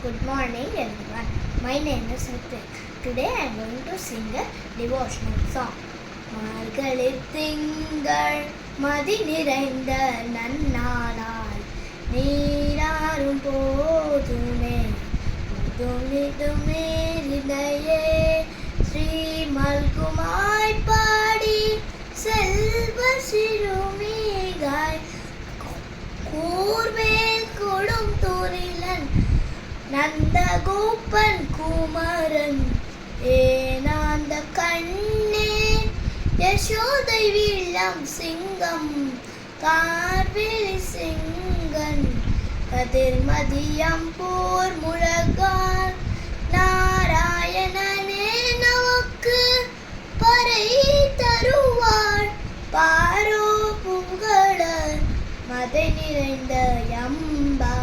Good morning everyone. My name is Ritvik. Today I am going to sing a devotional song. மார்கழி திங்கள் மதி நிறைந்த நன்னாளாய் நீராறும் போதுமே புதுமிதுமே ஹிருதயே ஸ்ரீ மல்குமாய் பாடி செல்வ சிறுமிகாய் கூர்வேல் கொடும் துரிலன் நந்தகோபன் குமரன் ஏனாந்த கண்ணே யசோதை வீழம் சிங்கம் கார்விழி சிங்கன் கதிர்மதியம் போர் முழகார் நாராயணனே நமக்கு பறை தருவாள் பாரோ புகழ மதை நிறைந்த யம்பா